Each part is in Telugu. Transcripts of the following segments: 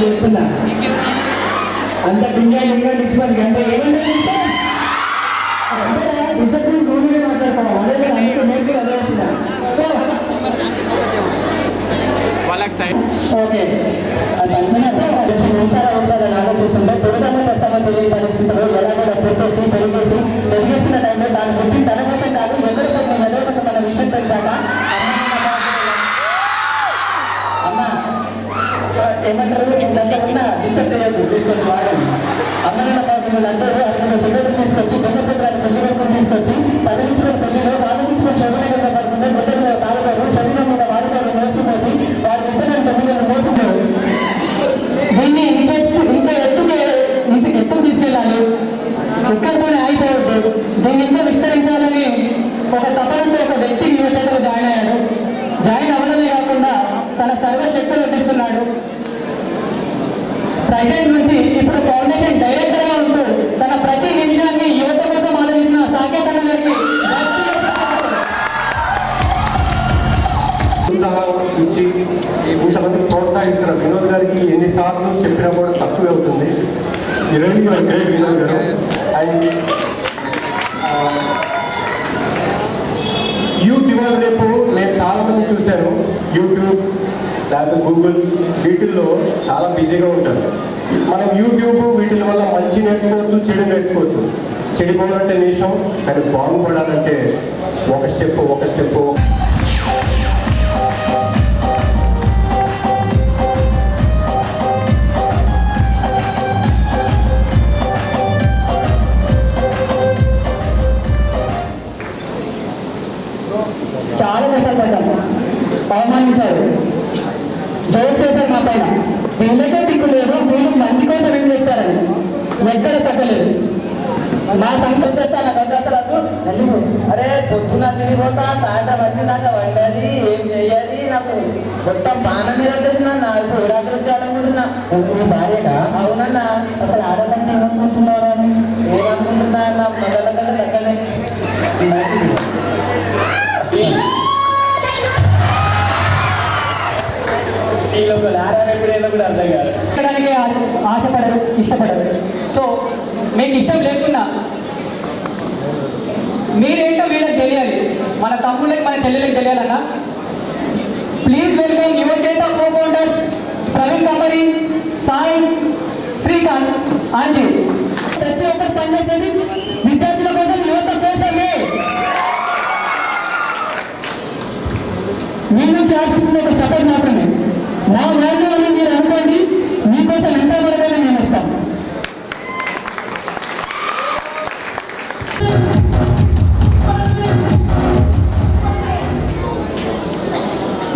చెప్తున్నా అంత లింగా నుంచి మనకి అంటే ఏమంటే ఇద్దరు రూల్గా మాట్లాడుకోవాలి అదే అంత నేర్చుకుని అదే వస్తున్నా ఓకే ఒకసారి ఆలోచిస్తుంటే తొలిదమ్మ చేస్తామని తెలియని పరిస్థితుల్లో ఎలాగో పెట్టేసి పెరిగేస్తున్న టైంలో దాని పుట్టి తన కోసం కాదు ఎవరి కోసం మన విషయం తెలిసాక అమ్మ ఏమంటారు ఇంతకున్నా డిస్టర్బ్ చేయొద్దు తీసుకొచ్చి వాడని అమ్మన్న వీళ్ళందరూ అసలు చెల్లెలు తీసుకొచ్చి గొప్పరాన్ని పెళ్లి వరకు తీసుకొచ్చి తలగించుకుని పెళ్లిలో బాధించుకుని శరీరంగా పడుతుంది గుడ్డలో తాగుతారు శరీరం మీద వాడుతారు మోసి వారి ఇద్దరు తొమ్మిది మోసుతారు దీన్ని ఇంత ఎత్తుకు తీసుకెళ్ళాలి ఇక్కడితోనే అయిపోవద్దు దీన్ని ఇంకా విస్తరించాలని ఒక తపనతో ఒక వ్యక్తి యువతలో జాయిన్ అయ్యాడు జాయిన్ అవ్వడమే కాకుండా తన సర్వశక్తులు నటిస్తున్నాడు ప్రెసిడెంట్ నుంచి ఇప్పుడు ఫౌండేషన్ డైరెక్టర్గా ఉంటూ తన ప్రతి నిమిషాన్ని యువత కోసం ఆలోచించిన సాకేతన్న గారికి ఇచ్చి ఇంతమంది ప్రోత్సహిస్తున్న వినోద్ గారికి ఎన్నిసార్లు చెప్పినా కూడా తక్కువే అవుతుంది. ఇరవై అంటే వినోద్ గారు అండ్ యూత్ ఇవాళ రేపు నేను చాలామంది చూశాను యూట్యూబ్ లేకపోతే గూగుల్ వీటిల్లో చాలా బిజీగా ఉంటారు. మనం యూట్యూబ్ వీటి వల్ల మంచి నేర్చుకోవచ్చు చెడు నేర్చుకోవచ్చు. చెడిపోవాలంటే నిమిషం కానీ బాగుపడాలంటే ఒక స్టెప్ చాలా కష్టపడ్డాము అవమానించారు జోక్స్ చేశారు మా పైన వీళ్ళకే దిక్కు లేదు వీళ్ళు మంచి కోసం ఏం చేస్తారని ఎక్కడ తగ్గలేదు మా సంఘం చేస్తాను గంగాసరాలు అరే పొద్దున తిరిగిపోతా సాయంత్రం వచ్చిందాక వండది ఏం చెయ్యాలి నాకు మొత్తం పాన మీద వచ్చేసిన నాకు విడాకులు వచ్చాడనుకుంటున్నా నీ భార్యగా అవునన్నా అసలు ఆడదాన్ని ఏమనుకుంటున్నావు అని ఏమనుకుంటున్నా అన్న మొదల కంటే తగ్గలే ఎక్కడానికి ఆశపడరు ఇష్టపడరు. సో మీకు ఇష్టం లేకుండా మీరేంటో వీళ్ళకి తెలియాలి, మన తమ్ముళ్ళకి మన చెల్లెలకి తెలియాలన్నా. Please welcome your data co-founders Praveen Kambari, Sai, Srikanth, aunty. ప్రతి ఒక్కరు పనిచేసేది విద్యార్థుల కోసం, యువత కోసమే. మీ నుంచి ఆశిస్తున్న ఒక సపోర్ట్ మాత్రమే. నా వాల్యూ అని మీరు అనుకోండి, మీకోసం ఎంత వరకైనా నేను వస్తాను.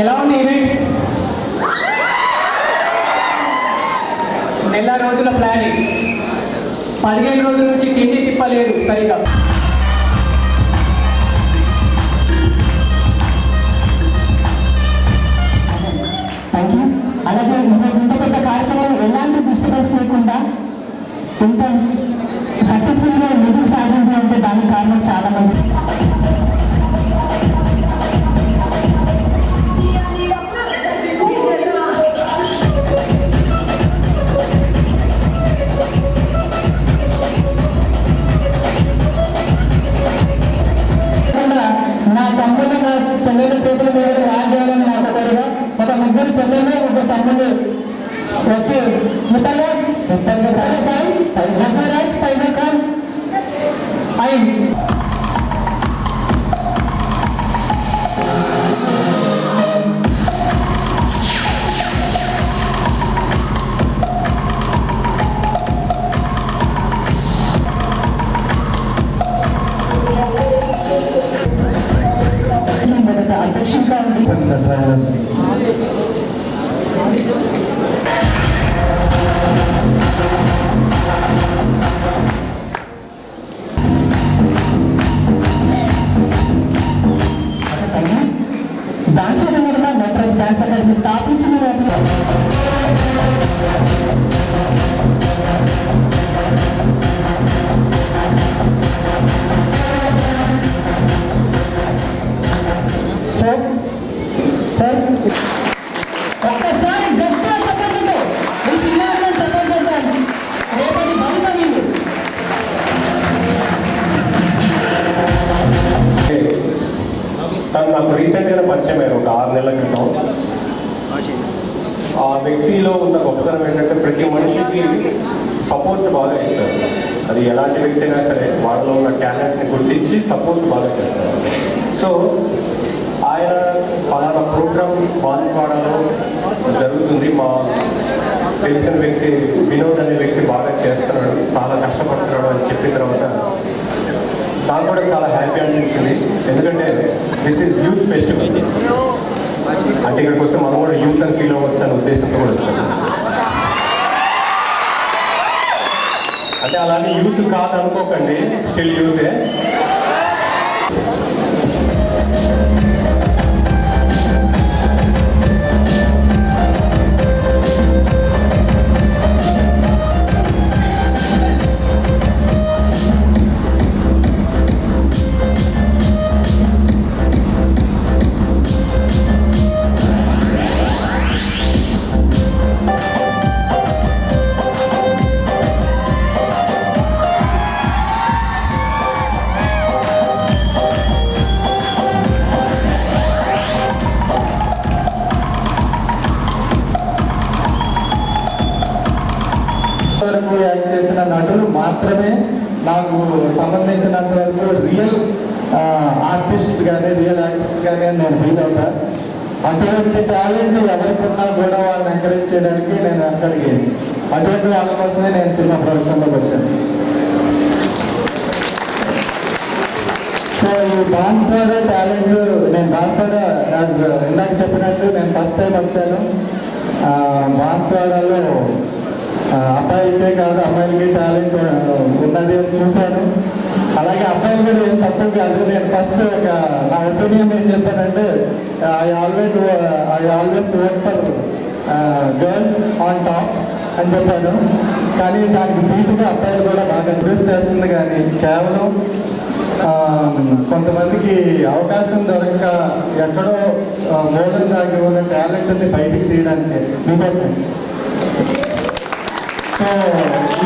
ఎలా ఉంది ఈవెంట్? నెల రోజుల ప్లానింగ్, 15 రోజుల నుంచి తిండి తిప్పలేదు సరిగా. అలాగే ఇంత పెద్ద కార్యక్రమాలు ఎలాంటి డిస్టర్బెన్స్ లేకుండా ఇంత సక్సెస్ఫుల్గా ముందుకు సాగింది అంటే దానికి కారణం చాలా మంది. నా తమ్ముడు నా చెల్లెల చేతుల మీద రాజేయాలని నాకు కోరిక. ఒక ముగ్గురు చెల్లెలు ముగ్గురు తమ్ముళ్ళు వచ్చి ముట్టలో సరే సార్ పైసా కాదు అయింది. అధ్యక్షంగా ఉంది. బాగా ఇస్తారు. అది ఎలాంటి వ్యక్తి అయినా సరే వాళ్ళలో ఉన్న టాలెంట్ని గుర్తించి సపోర్ట్ బాగా చేస్తారు. సో ఆయన పలానా ప్రోగ్రామ్ బాన్స్వాడలో జరుగుతుంది, మా తెలిసిన వ్యక్తి వినోద్ అనే వ్యక్తి బాగా చేస్తున్నాడు, చాలా కష్టపడుతున్నాడు అని చెప్పిన తర్వాత నాకు కూడా చాలా హ్యాపీ అనిపించింది. ఎందుకంటే దిస్ ఈజ్ యూత్ ఫెస్టివల్, అంటే ఇక్కడికి వస్తే మనం కూడా యూత్ అని ఫీల్ అవ్వచ్చు అనే ఉద్దేశంతో కూడా వచ్చాను. అంటే అలానే యూత్ కాదు అనుకోకండి, స్టిల్ యూతే. వరకు యాక్ట్ చేసిన నటులు మాత్రమే నాకు సంబంధించినంత వరకు రియల్ ఆర్టిస్ట్స్ కానీ రియల్ యాక్టర్స్ కానీ అని నేను ఫీల్ అవుతాను. అటువంటి టాలెంట్ ఎవరికి ఉన్నా కూడా వాళ్ళని ఎంకరేజ్ చేయడానికి నేను వెనకడిగి అటువంటి వాళ్ళ కోసమే నేను సినిమా ప్రొడక్షన్లోకి వచ్చాను. సో ఈ బాన్స్వాడ టాలెంట్, నేను బాన్స్వాడ ఇందాక చెప్పినట్టు నేను ఫస్ట్ టైం వచ్చాను. బాన్స్వాడలో అబ్బాయికే కాదు అమ్మాయిలకి టాలెంట్ ఉన్నది అని చూశాను. అలాగే అబ్బాయిలు కూడా ఏం తక్కువ కాదు. నేను ఫస్ట్ ఒక నా ఒపీనియన్ ఏం చెప్పానంటే I always work for girls on top అని చెప్పాను. కానీ దానికి బీటుగా అబ్బాయిలు కూడా బాగా ఇంప్రెస్ చేస్తుంది. కానీ కేవలం కొంతమందికి అవకాశం దొరక ఎక్కడో మూలం దాగి ఉన్న టాలెంట్ని బయటికి తీయడానికి మీకోసం. సో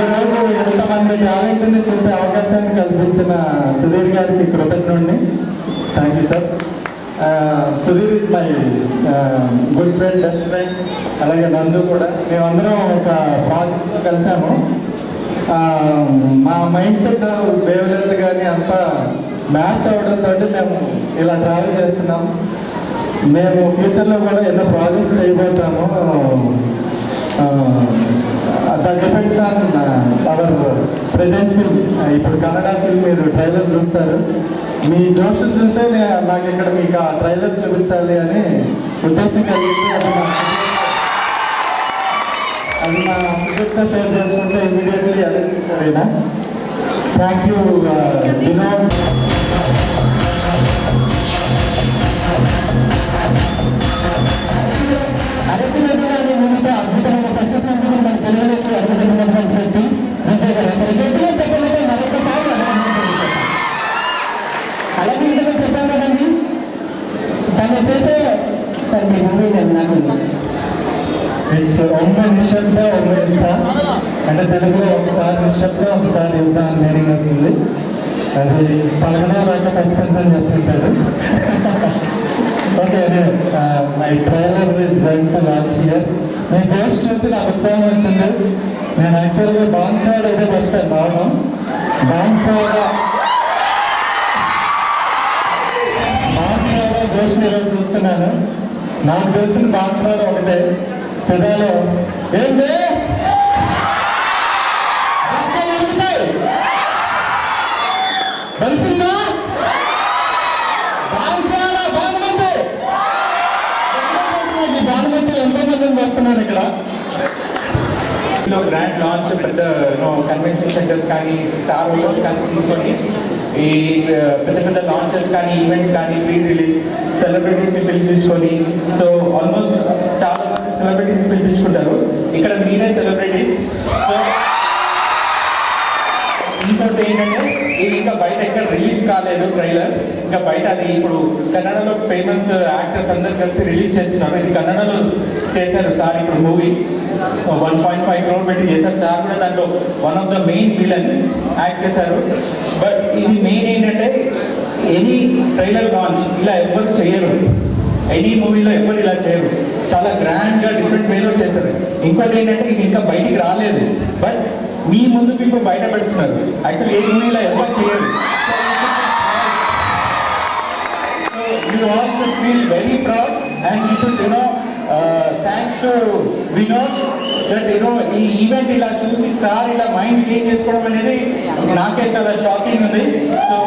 ఈరోజు ఎంతమంది టాలెంట్ని చూసే అవకాశాన్ని కల్పించిన సుధీర్ గారికి కృతజ్ఞుడిని. Thank you sir. Sudheer is my good friend, best friend. అలాగే నందు కూడా. మేమందరం ఒక ప్రాజెక్ట్లో కలిసాము. మా మైండ్ సెట్ వేవ్లెంత్ కానీ అంతా మ్యాచ్ అవడంతో మేము ఇలా ట్రావెల్ చేస్తున్నాం. మేము ఫ్యూచర్లో కూడా ఎన్నో ప్రాజెక్ట్స్ చేయబోతాము. That depends on our present film. ఇప్పుడు కన్నడ ఫిల్మ్ మీరు ట్రైలర్ చూస్తారు. మీ జోషం చూస్తే నాకు ఇక్కడ మీకు ఆ ట్రైలర్ చూపించాలి అని ఉద్దేశం కలిగితే అది నా ఫిజిక్స్తో షేర్ చేసుకుంటే ఇమీడియట్లీ అదే సరేనా. Thank you Vinod. అద్భుతమైన సక్సెస్ మన పిల్లలకి అద్భుతమైనటువంటి వ్యక్తి విజయ్ గారు. అసలు గట్టిగా చెప్పాలంటే మరొకసారి అలాగే ఇందులో చెప్పాను కదండి తను చేసే సార్ మీ మూవీ నాకు ఇట్స్ ఒమ్మె నిశ్శబ్ద ఒమ్మె యుద్ధ అంటే తెలుగులో ఒకసారి నిశ్శబ్ద ఒకసారి యుద్ధ అని మీనింగ్ వస్తుంది. అది పలకనే రాక సస్పెన్స్ అని చెప్తుంటాడు. Okay, my trailer is going to launch here. నేను జోష్ చూసి నాకు ఉత్సాహం వచ్చింది. నేను యాక్చువల్గా బాన్స్వాడ అయితే ఫస్ట్ టైం రావడం. బాన్స్వాడ జోష్ని ఈరోజు చూస్తున్నాను. నాకు తెలిసిన బాన్స్వాడ ఒకటే, పెదాలో ఏంటి తెలిసిందా వస్తున్నారు ఇక్కడ. గ్రాండ్ లాంచ్ పెద్ద కన్వెన్షన్ సెంటర్స్ కానీ స్టార్ హోటల్స్ కానీ తీసుకొని ఈ పెద్ద పెద్ద లాంచెస్ కానీ ఈవెంట్స్ కానీ ప్రీ రిలీజ్ సెలబ్రిటీస్ని పిలిపించుకొని, సో ఆల్మోస్ట్ చాలా మంది సెలబ్రిటీస్ని పిలిపించుకుంటారు. ఇక్కడ మీరే సెలబ్రిటీస్. సో ఇంకోటి ఏంటంటే ఇది ఇంకా బయట ఎక్కడ రిలీజ్ కాలేదు ట్రైలర్. ఇంకా బయట అది ఇప్పుడు కన్నడలో ఫేమస్ యాక్టర్స్ అందరు కలిసి రిలీజ్ చేస్తున్నారు. ఇది కన్నడలో చేశారు సార్ ఇప్పుడు మూవీ 1.5 crore పెట్టి చేశారు సార్. కూడా దాంట్లో one of the main villain act చేశారు. బట్ ఇది మెయిన్ ఏంటంటే ఎనీ ట్రైలర్ లాంచ్ ఇలా ఎవరు చేయరు, ఎనీ మూవీలో ఎవరు ఇలా చేయరు. చాలా గ్రాండ్గా డిఫరెంట్ వేలో చేశారు. ఇంకోటి ఏంటంటే ఇది ఇంకా బయటికి రాలేదు. బట్ మీ ముందుకు ఇప్పుడు బయట పెడుతున్నారు. యాక్చువల్లీ ఏ మూవీలో ఎవరు చేయరు. You all should feel very proud and you should, thanks to Vinod that, ఈ ఈవెంట్ ఇలా చూసి సార్ ఇలా మైండ్ చేంజ్ చేసుకోవడం అనేది నాకే చాలా షాకింగ్ ఉంది. సో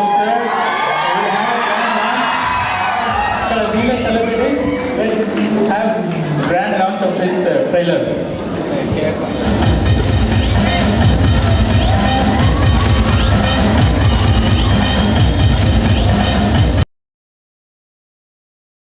సార్ వీళ్ళ celebrities have grand launch of this trailer.